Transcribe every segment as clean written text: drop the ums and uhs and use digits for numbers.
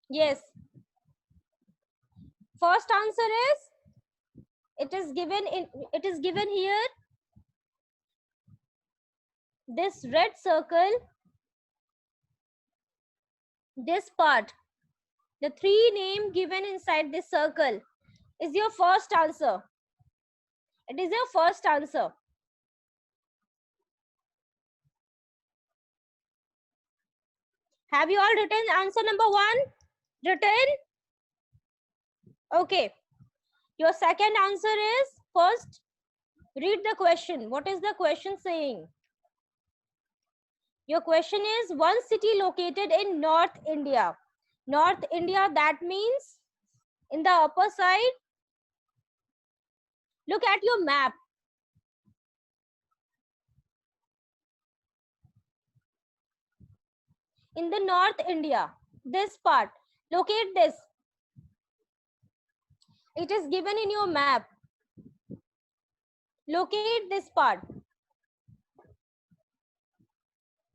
Yes. First answer is, it is given here. This red circle, this part, the three name given inside this circle is your first answer. It is your first answer. Have you all written answer number 1? Written? Okay. Your second answer is, first read the question. What is the question saying? Your question is, one city located in North India. North India, that means in the upper side. Look at your map. In the North India, this part, locate this. It is given in your map. Locate this part.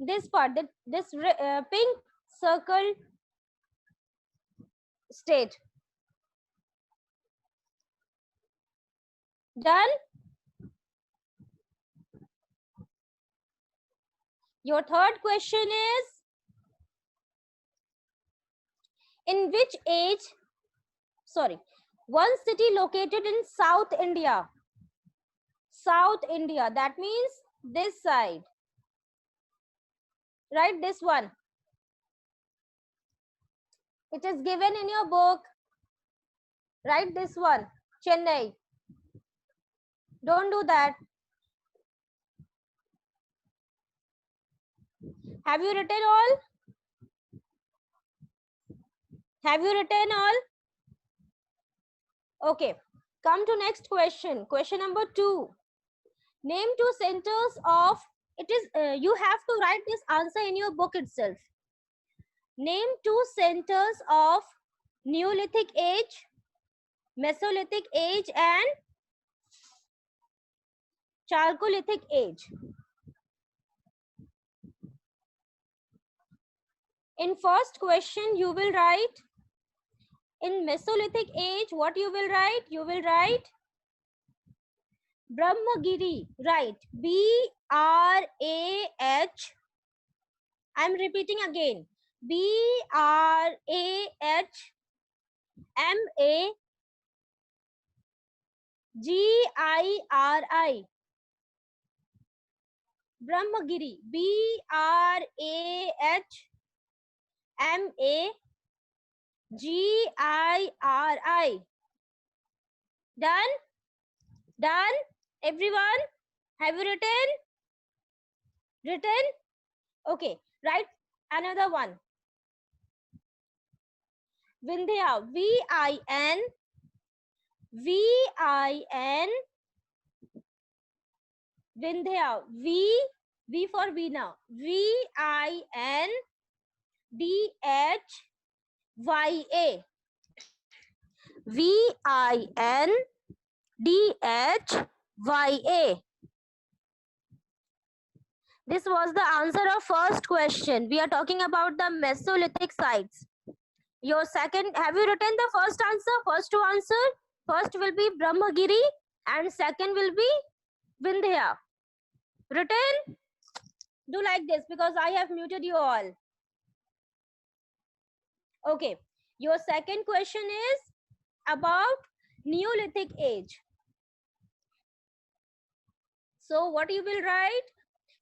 This part, this pink circle state. Done? Your third question is, in which age, sorry, one city located in South India. South India, that means this side. Right, this one. It is given in your book. Write this one, Chennai. Don't do that. Have you written all? Have you written all? Okay. Come to next question. Question number 2. Name two centers of, it is, you have to write this answer in your book itself. Name two centers of Neolithic age, Mesolithic age and Chalcolithic age. In first question, you will write, in Mesolithic age, what you will write? You will write Brahmagiri. Right. B-R-A-H. I'm repeating again. B-R-A-H-M-A-G-I-R-I. Brahmagiri. B-R-A-H-M-A-G-I-R-I. Done? Done? Everyone? Have you written? Written? Okay. Write another one. Vindhya. V-I-N. V-I-N. Vindhya. V for Veena. V-I-N-D-H-Y-A. V-I-N-D-H-Y-A. This was the answer of first question. We are talking about the Mesolithic sites. Your second, have you written the first answer? First to answer? First will be Brahmagiri and second will be Vindhya. Written? Do like this because I have muted you all. Okay. Your second question is about Neolithic age. So what you will write?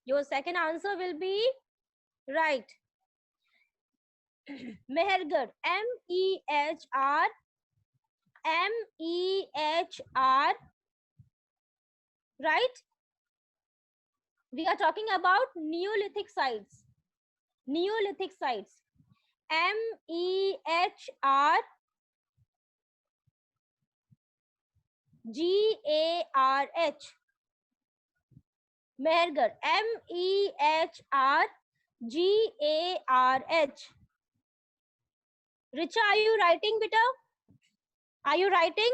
Your second answer will be, right, Mehergarh. M-E-H-R. M-E-H-R. Right? We are talking about Neolithic sites. Neolithic sites. M-E-H-R. G-A-R-H. Mehergarh. M-E-H-R-G-A-R-H. Richa, are you writing, beta? Are you writing?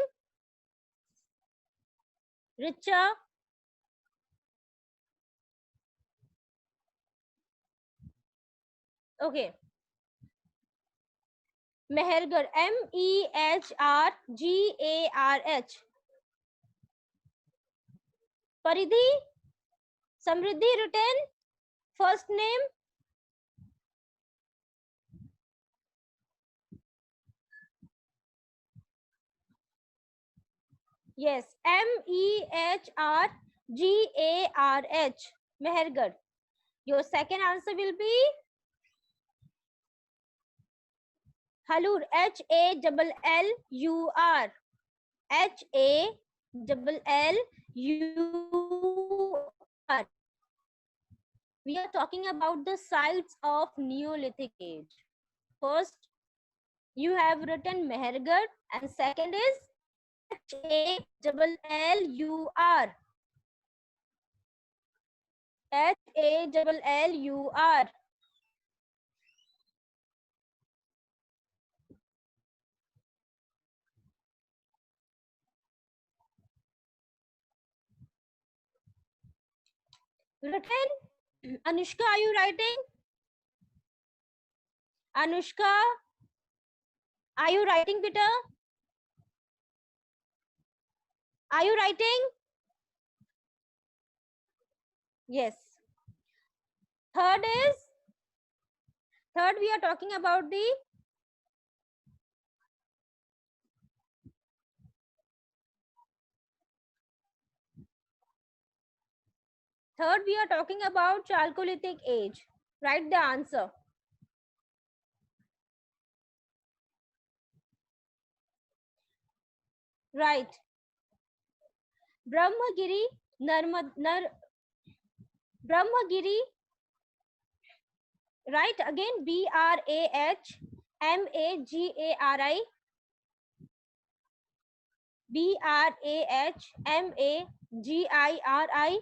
Richa? Okay. Mehergarh. Mehrgarh. Paridhi. Samriddhi written. First name. Yes. Mehrgarh. Mehergarh. Your second answer will be Halur. Hallur. Hallur. We are talking about the sites of Neolithic age. First, you have written Mehergarh, and second is Hallur. Hallur. Written? Anushka, are you writing? Anushka, are you writing, Peter? Are you writing? Yes. Third we are talking about the Chalcolithic age. Write the answer. Right. Brahmagiri, Brahmagiri. Right again. Brahmagari. Brahmagiri. Navada.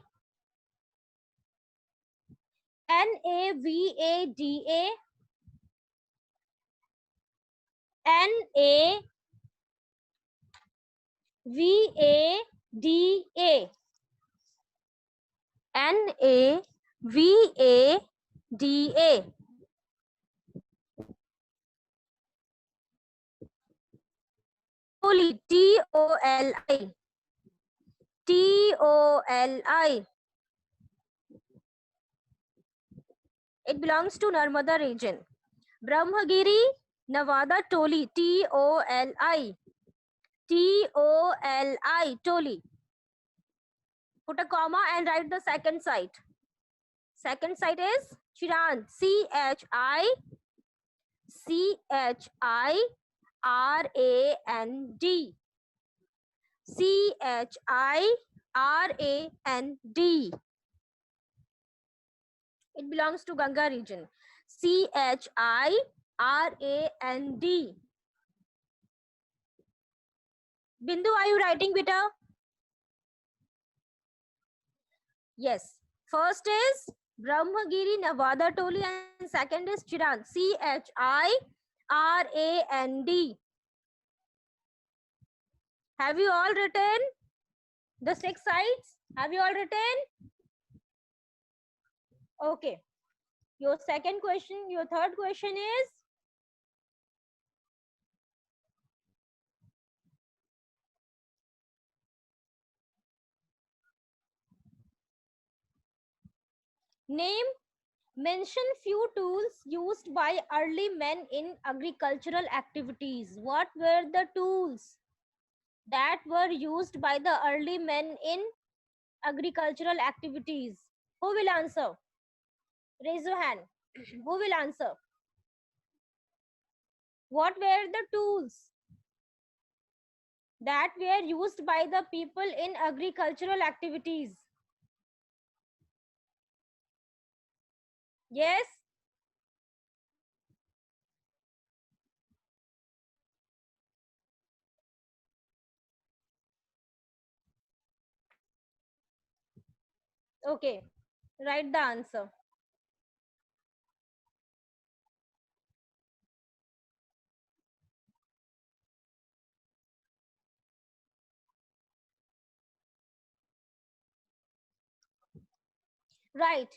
Navada. Navada. Toli. Toli. Toli. It belongs to Narmada region. Brahmagiri, Navada Toli. Toli. Toli. Put a comma and write the second site. Second site is Chirand. Chirand. Chirand. It belongs to Ganga region. Chirand. Bindu, are you writing, beta? Yes. First is Brahmagiri, Navada Toli, and second is Chirand. Chirand. Have you all written the 6 sites? Have you all written? Okay. Your third question is mention few tools used by early men in agricultural activities. What were the tools that were used by the early men in agricultural activities? Who will answer? Raise your hand. Who will answer? What were the tools that were used by the people in agricultural activities? Yes? Okay. Write the answer. Right.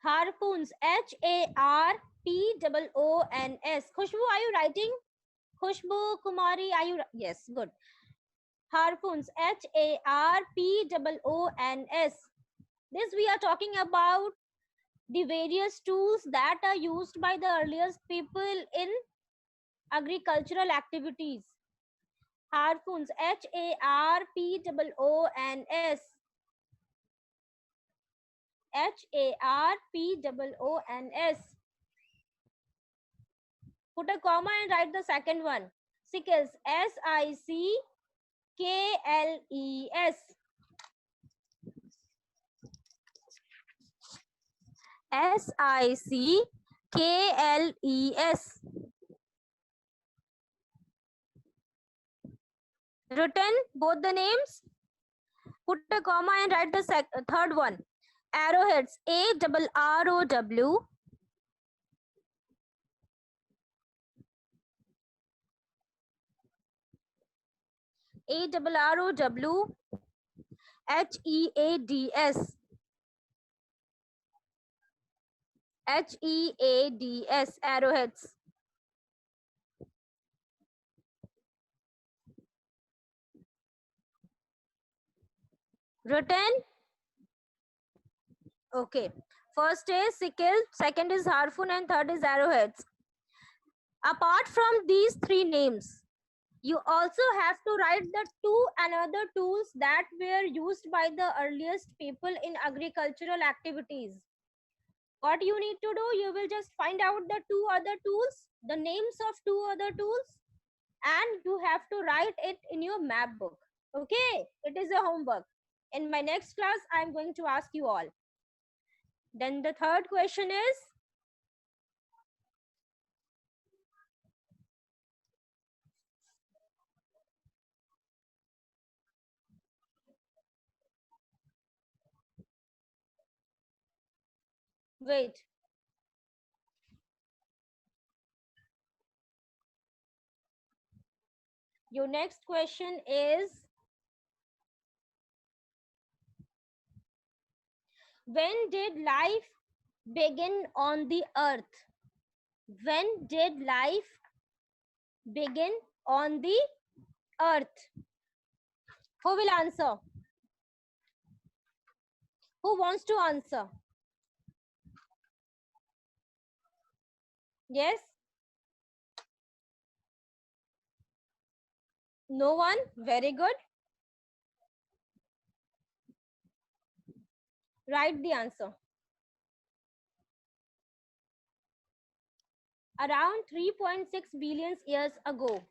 Harpoons. Harpoons. Harpoons. Khushbu, are you writing? Khushbu Kumari, are you? Yes, good. Harpoons. Harpoons. This we are talking about the various tools that are used by the earliest people in agricultural activities. Harpoons. Harpoons. Harpoons. Put a comma and write the second one. Sickles. Sickles. Sickles. Written both the names. Put a comma and write the third one. Arrowheads. ARROW. ARROW. HEADS. HEADS. Arrowheads. Written. Okay. First is sickle, second is harpoon, and third is arrowheads. Apart from these three names, you also have to write the two another tools that were used by the earliest people in agricultural activities. What you need to do, you will just find out the two other tools, the names of two other tools, and you have to write it in your map book. Okay, it is a homework. In my next class, I'm going to ask you all. Then the third question is, wait. Your next question is, when did life begin on the earth? When did life begin on the earth? Who will answer? Who wants to answer? Yes? No one? Very good. Write the answer. Around 3.6 billion years ago.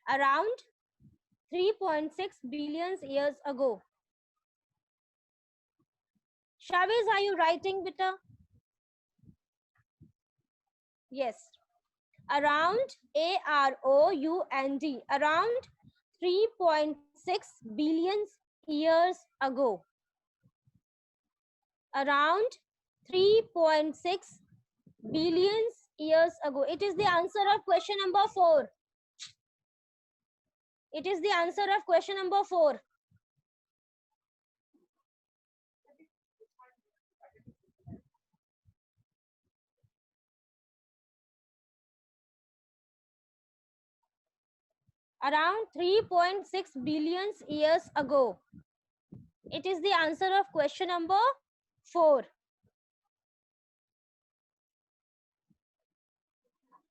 Around 3.6 billion years ago. Shaviz, are you writing, beta? Yes. Around AROUND. Around 3.6 billion years ago. Around 3.6 billion years ago. It is the answer of question number 4. It is the answer of question number 4. Around 3.6 billion years ago. It is the answer of question number 4.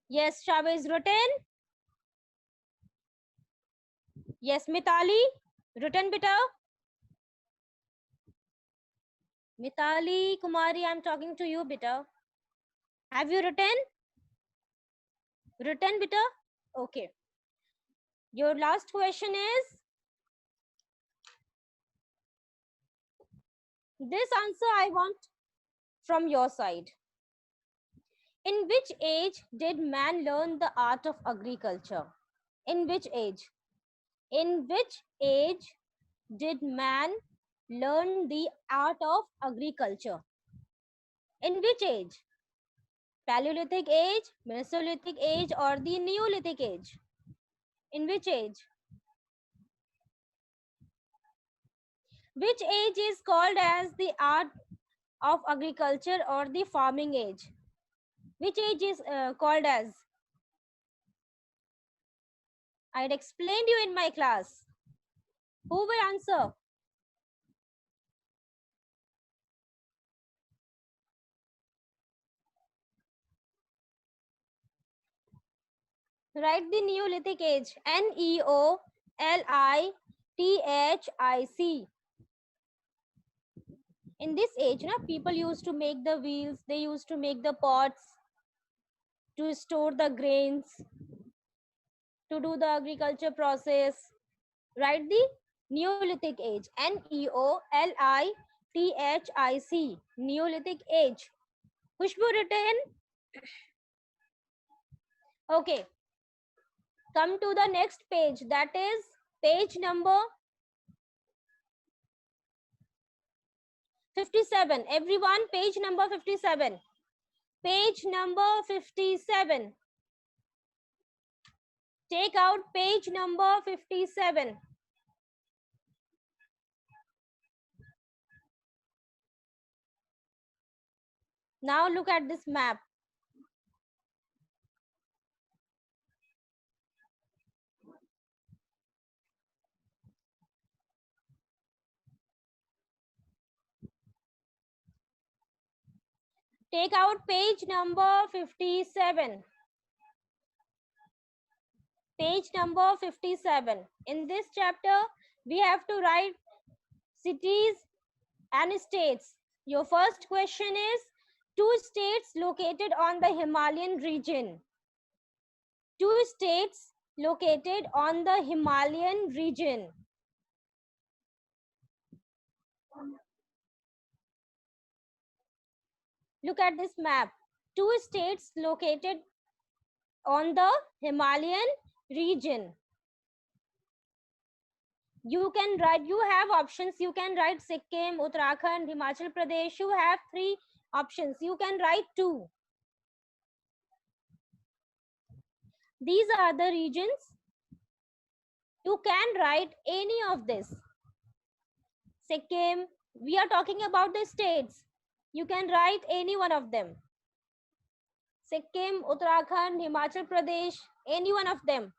Yes, Shava is written. Yes, Mitali, written beta. Mitali Kumari, I'm talking to you, beta. Have you written? Written, beta? Okay. Your last question is, this answer I want from your side. In which age did man learn the art of agriculture? In which age? In which age did man learn the art of agriculture? In which age? Paleolithic age, Mesolithic age, or the Neolithic age? In which age? Which age is called as the art of agriculture or the farming age? Which age is called as? I had explained you in my class. Who will answer? Write the Neolithic age. Neolithic. In this age, people used to make the wheels, they used to make the pots to store the grains, to do the agriculture process. Write the Neolithic age. Neolithic. Neolithic age. Khushbu written? Okay. Come to the next page. That is page number 57. Everyone, page number 57. Page number 57. Take out page number 57. Now look at this map. Take out page number 57. Page number 57. In this chapter, we have to write cities and states. Your first question is two states located on the Himalayan region. Two states located on the Himalayan region. Look at this map. Two states located on the Himalayan region. You can write, you have options. You can write Sikkim, Uttarakhand, Himachal Pradesh. You have three options. You can write two. These are the regions. You can write any of this. Sikkim, we are talking about the states. You can write any one of them. Sikkim, Uttarakhand, Himachal Pradesh, any one of them.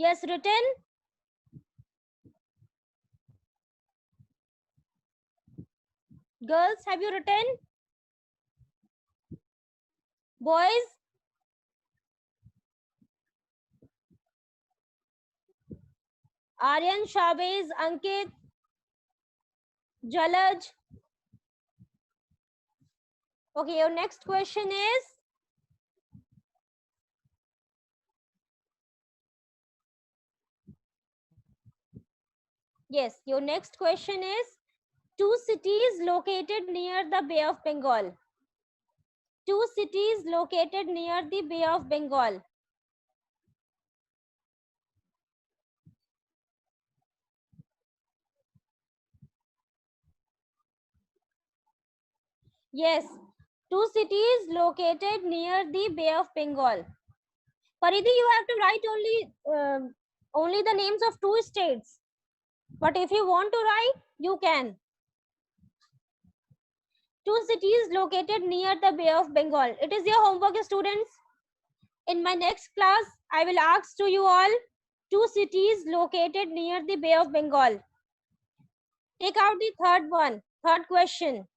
Yes, written. Girls, have you written? Boys? Aryan, Shabez, Ankit, Jalaj. Okay, your next question is? Yes, your next question is two cities located near the Bay of Bengal. Two cities located near the Bay of Bengal. Yes, two cities located near the Bay of Bengal. Paridhi, you have to write only the names of two states. But if you want to write, you can. Two cities located near the Bay of Bengal. It is your homework, students. In my next class, I will ask to you all two cities located near the Bay of Bengal. Take out the third one, third question.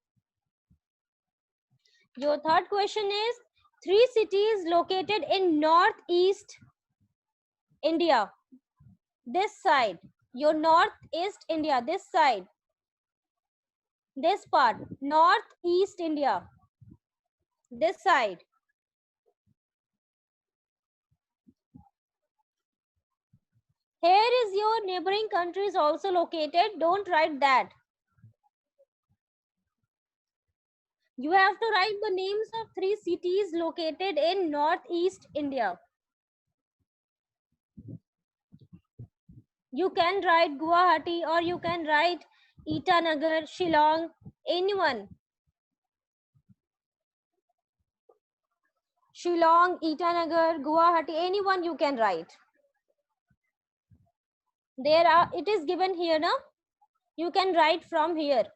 Your third question is three cities located in northeast India. This side, your northeast India, this side. This part, northeast India, this side. Here is your neighboring countries also located. Don't write that. You have to write the names of three cities located in northeast India. You can write Guwahati or you can write Itanagar, Shillong, anyone. Shillong, Itanagar, Guwahati, anyone you can write. There are, it is given here now. You can write from here.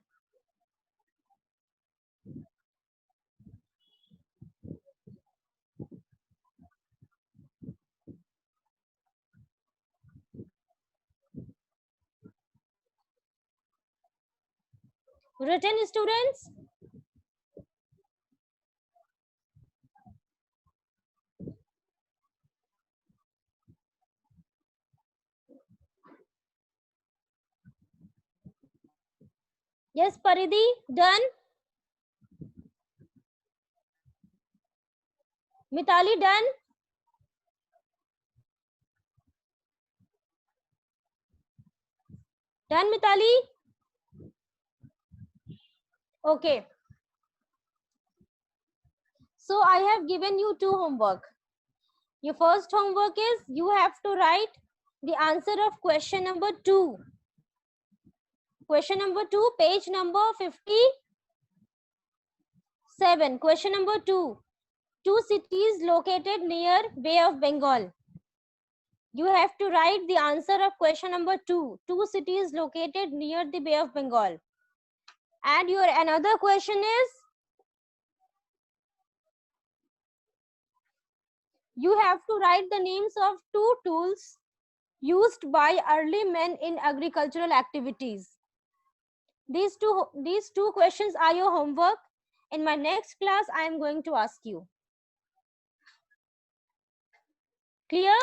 Written, students? Yes, Paridhi, done. Mitali, done. Done, Mitali? Okay. So I have given you two homework. Your first homework is you have to write the answer of question number 2. Question number 2, page number 57. Question number 2. Two cities located near Bay of Bengal. You have to write the answer of question number 2. Two cities located near the Bay of Bengal. And your another question is, you have to write the names of two tools used by early men in agricultural activities. These two questions are your homework. In my next class, I am going to ask you. Clear?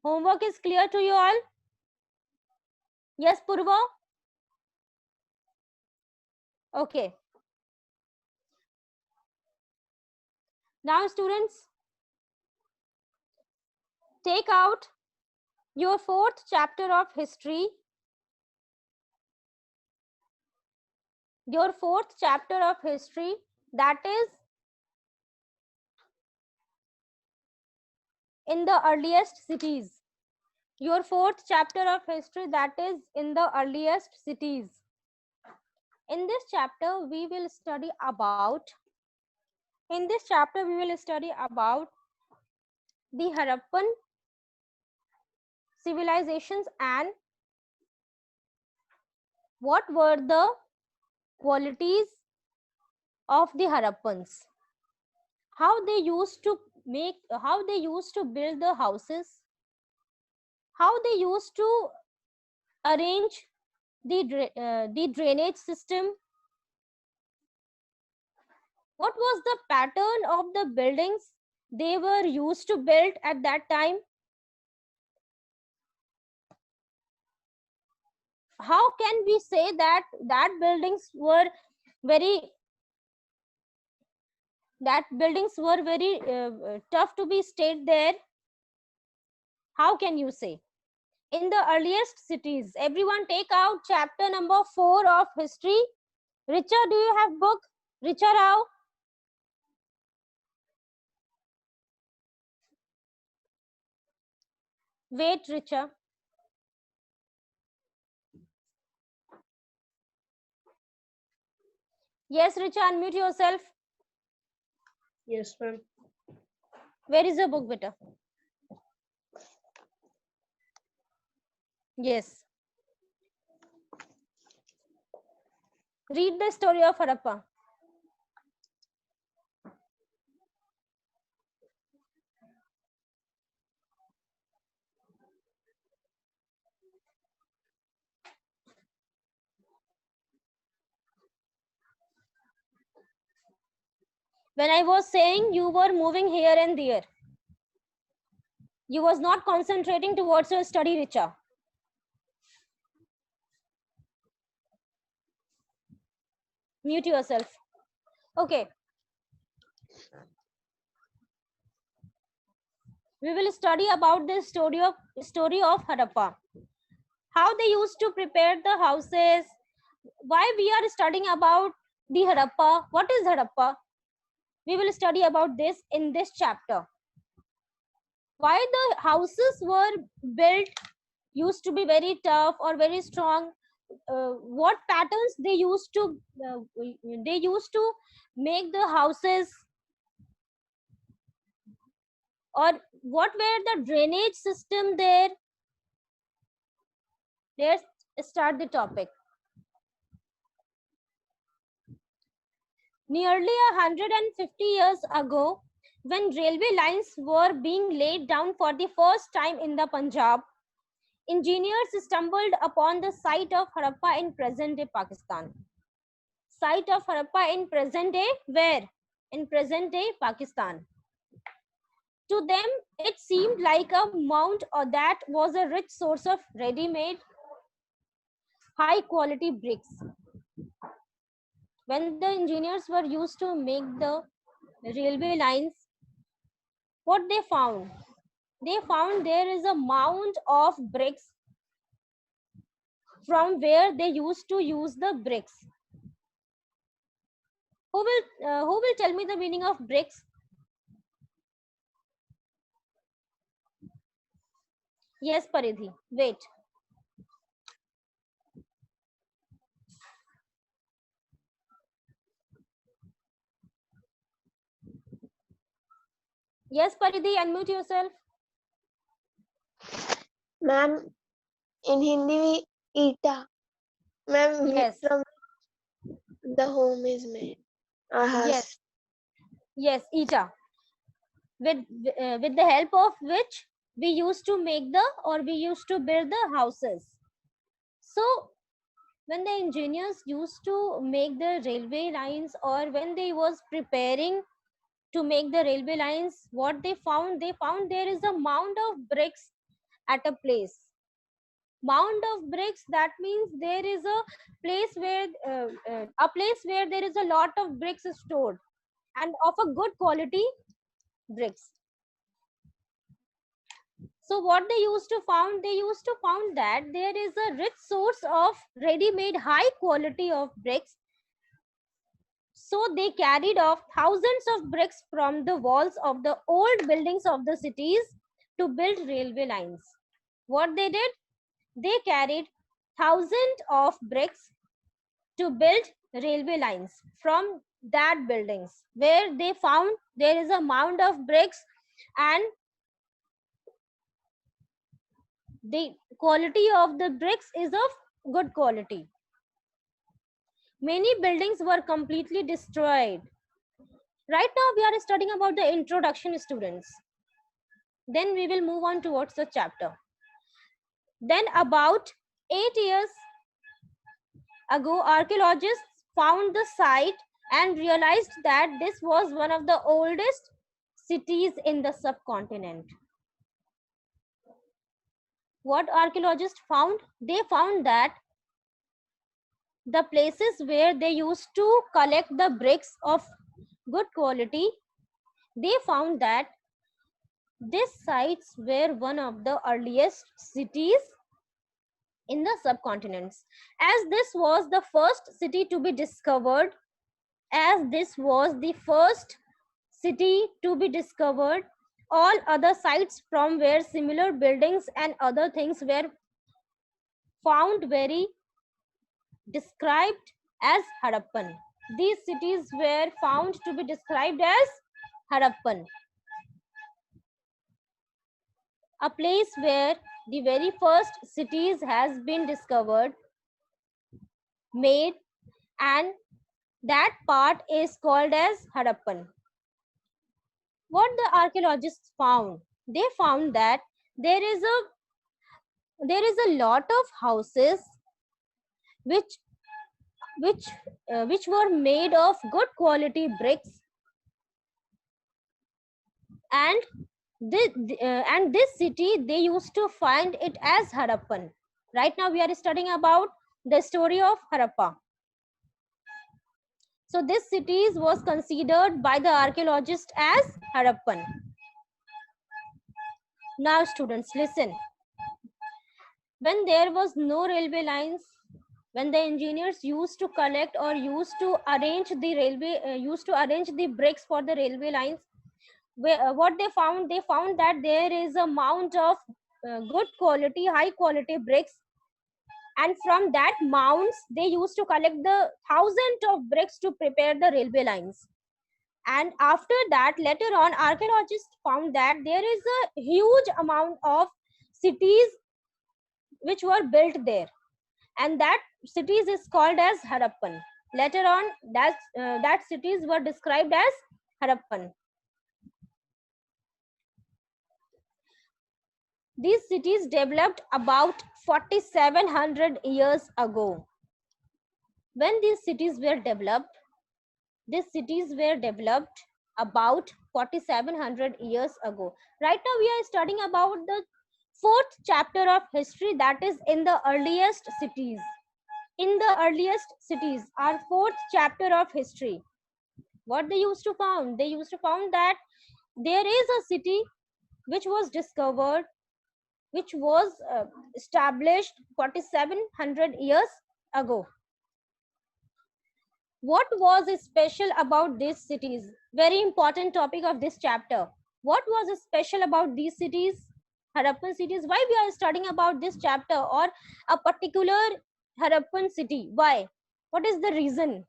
Homework is clear to you all? Yes, Purva? Okay. Now, students, take out your 4th chapter of history. Your 4th chapter of history, that is in the earliest cities. Your 4th chapter of history, that is in the earliest cities. In this chapter, we will study about the Harappan civilizations and what were the qualities of the Harappans, how they used to build the houses, how they used to arrange the drainage system, what was the pattern of the buildings they were used to build at that time, how can we say that buildings were very tough to be stayed there? How can you say? In the earliest cities, everyone take out chapter number 4 of history. Richa, do you have book? Richa Rao? Wait, Richa. Yes, Richa, unmute yourself. Yes, ma'am. Where is your book, beta? Yes. Read the story of Harappa. When I was saying, you were moving here and there. You was not concentrating towards your study, Richa. Mute yourself. Okay. We will study about the story of Harappa. How they used to prepare the houses. Why we are studying about the Harappa? What is Harappa? We will study about this in this chapter. Why the houses were built used to be very tough or very strong. What patterns they used to make the houses, or what were the drainage system there? Let's start the topic. Nearly 150 years ago, when railway lines were being laid down for the first time in the Punjab, engineers stumbled upon the site of Harappa in present-day Pakistan. Site of Harappa in present-day where? In present-day Pakistan. To them, it seemed like a mound or that was a rich source of ready-made, high-quality bricks. When the engineers were used to make the railway lines, what they found? They found there is a mound of bricks from where they used to use the bricks. Who will tell me the meaning of bricks? Yes, Paridhi. Wait. Yes, Paridhi, unmute yourself. Ma'am, in Hindi we ita. Ma'am, Yes. from the home is made. Our house. Yes. Yes, Ita. With the help of which we used to make the, or we used to build the houses. So when the engineers used to make the railway lines, or when they was preparing to make the railway lines, what they found there is a mound of bricks at a place. Mound of bricks, that means there is a place where there is a lot of bricks stored, and of a good quality bricks. So what they used to found that there is a rich source of ready-made high quality of bricks. So they carried off thousands of bricks from the walls of the old buildings of the cities to build railway lines. What they did? They carried thousands of bricks to build railway lines from that buildings where they found there is a mound of bricks, and the quality of the bricks is of good quality. Many buildings were completely destroyed. Right now we are studying about the introduction, students. Then we will move on towards the chapter. Then about 8 years ago, archaeologists found the site and realized that this was one of the oldest cities in the subcontinent. What archaeologists found? They found that the places where they used to collect the bricks of good quality, they found that these sites were one of the earliest cities in the subcontinents. As this was the first city to be discovered, all other sites from where similar buildings and other things were found very described as Harappan. These cities were found to be described as Harappan, a place where the very first cities has been discovered, made, and that part is called as Harappan. What the archaeologists found? They found that there is a lot of houses which were made of good quality bricks, and this city they used to find it as Harappan. Right now we are studying about the story of Harappa. So this city was considered by the archaeologists as Harappan. Now students, listen. When there was no railway lines, when the engineers used to collect or used to arrange the bricks for the railway lines, what they found that there is a mound of good quality, high quality bricks, and from that mounds they used to collect the thousands of bricks to prepare the railway lines. And after that, later on, archaeologists found that there is a huge amount of cities which were built there, and that cities is called as Harappan. Later on, that cities were described as Harappan. These cities developed about 4700 years ago. When these cities were developed about 4700 years ago. Right now we are studying about the fourth chapter of history, that is in the earliest cities. In the earliest cities, our fourth chapter of history. What they used to found? They used to found that there is a city which was discovered, which was established 4700 years ago. What was special about these cities? Very important topic of this chapter. What was special about these cities, Harappan cities? Why we are studying about this chapter or a particular Harappan city? Why? What is the reason?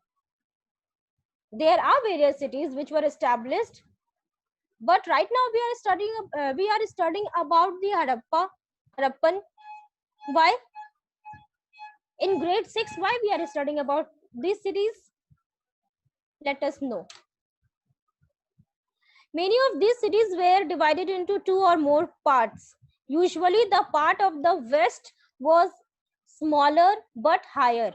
There are various cities which were established, but right now we are studying about the Harappan. Why? In grade 6, why we are studying about these cities? Let us know. Many of these cities were divided into two or more parts. Usually the part of the west was smaller but higher.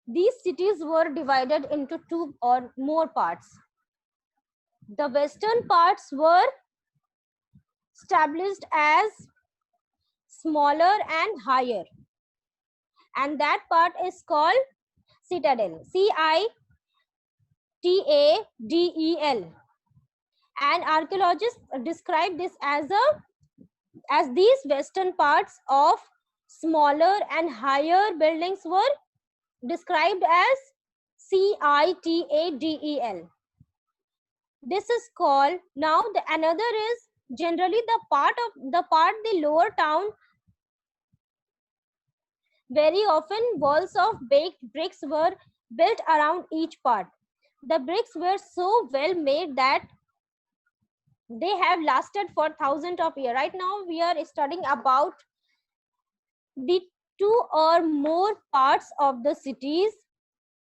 These cities were divided into two or more parts. The western parts were established as smaller and higher, and that part is called citadel, Citadel. And archaeologists describe this as these western parts of smaller and higher buildings were described as Citadel. This is called, now the another is generally the part the lower town. Very often walls of baked bricks were built around each part. The bricks were so well made that they have lasted for thousands of years. Right now we are studying about the two or more parts of the cities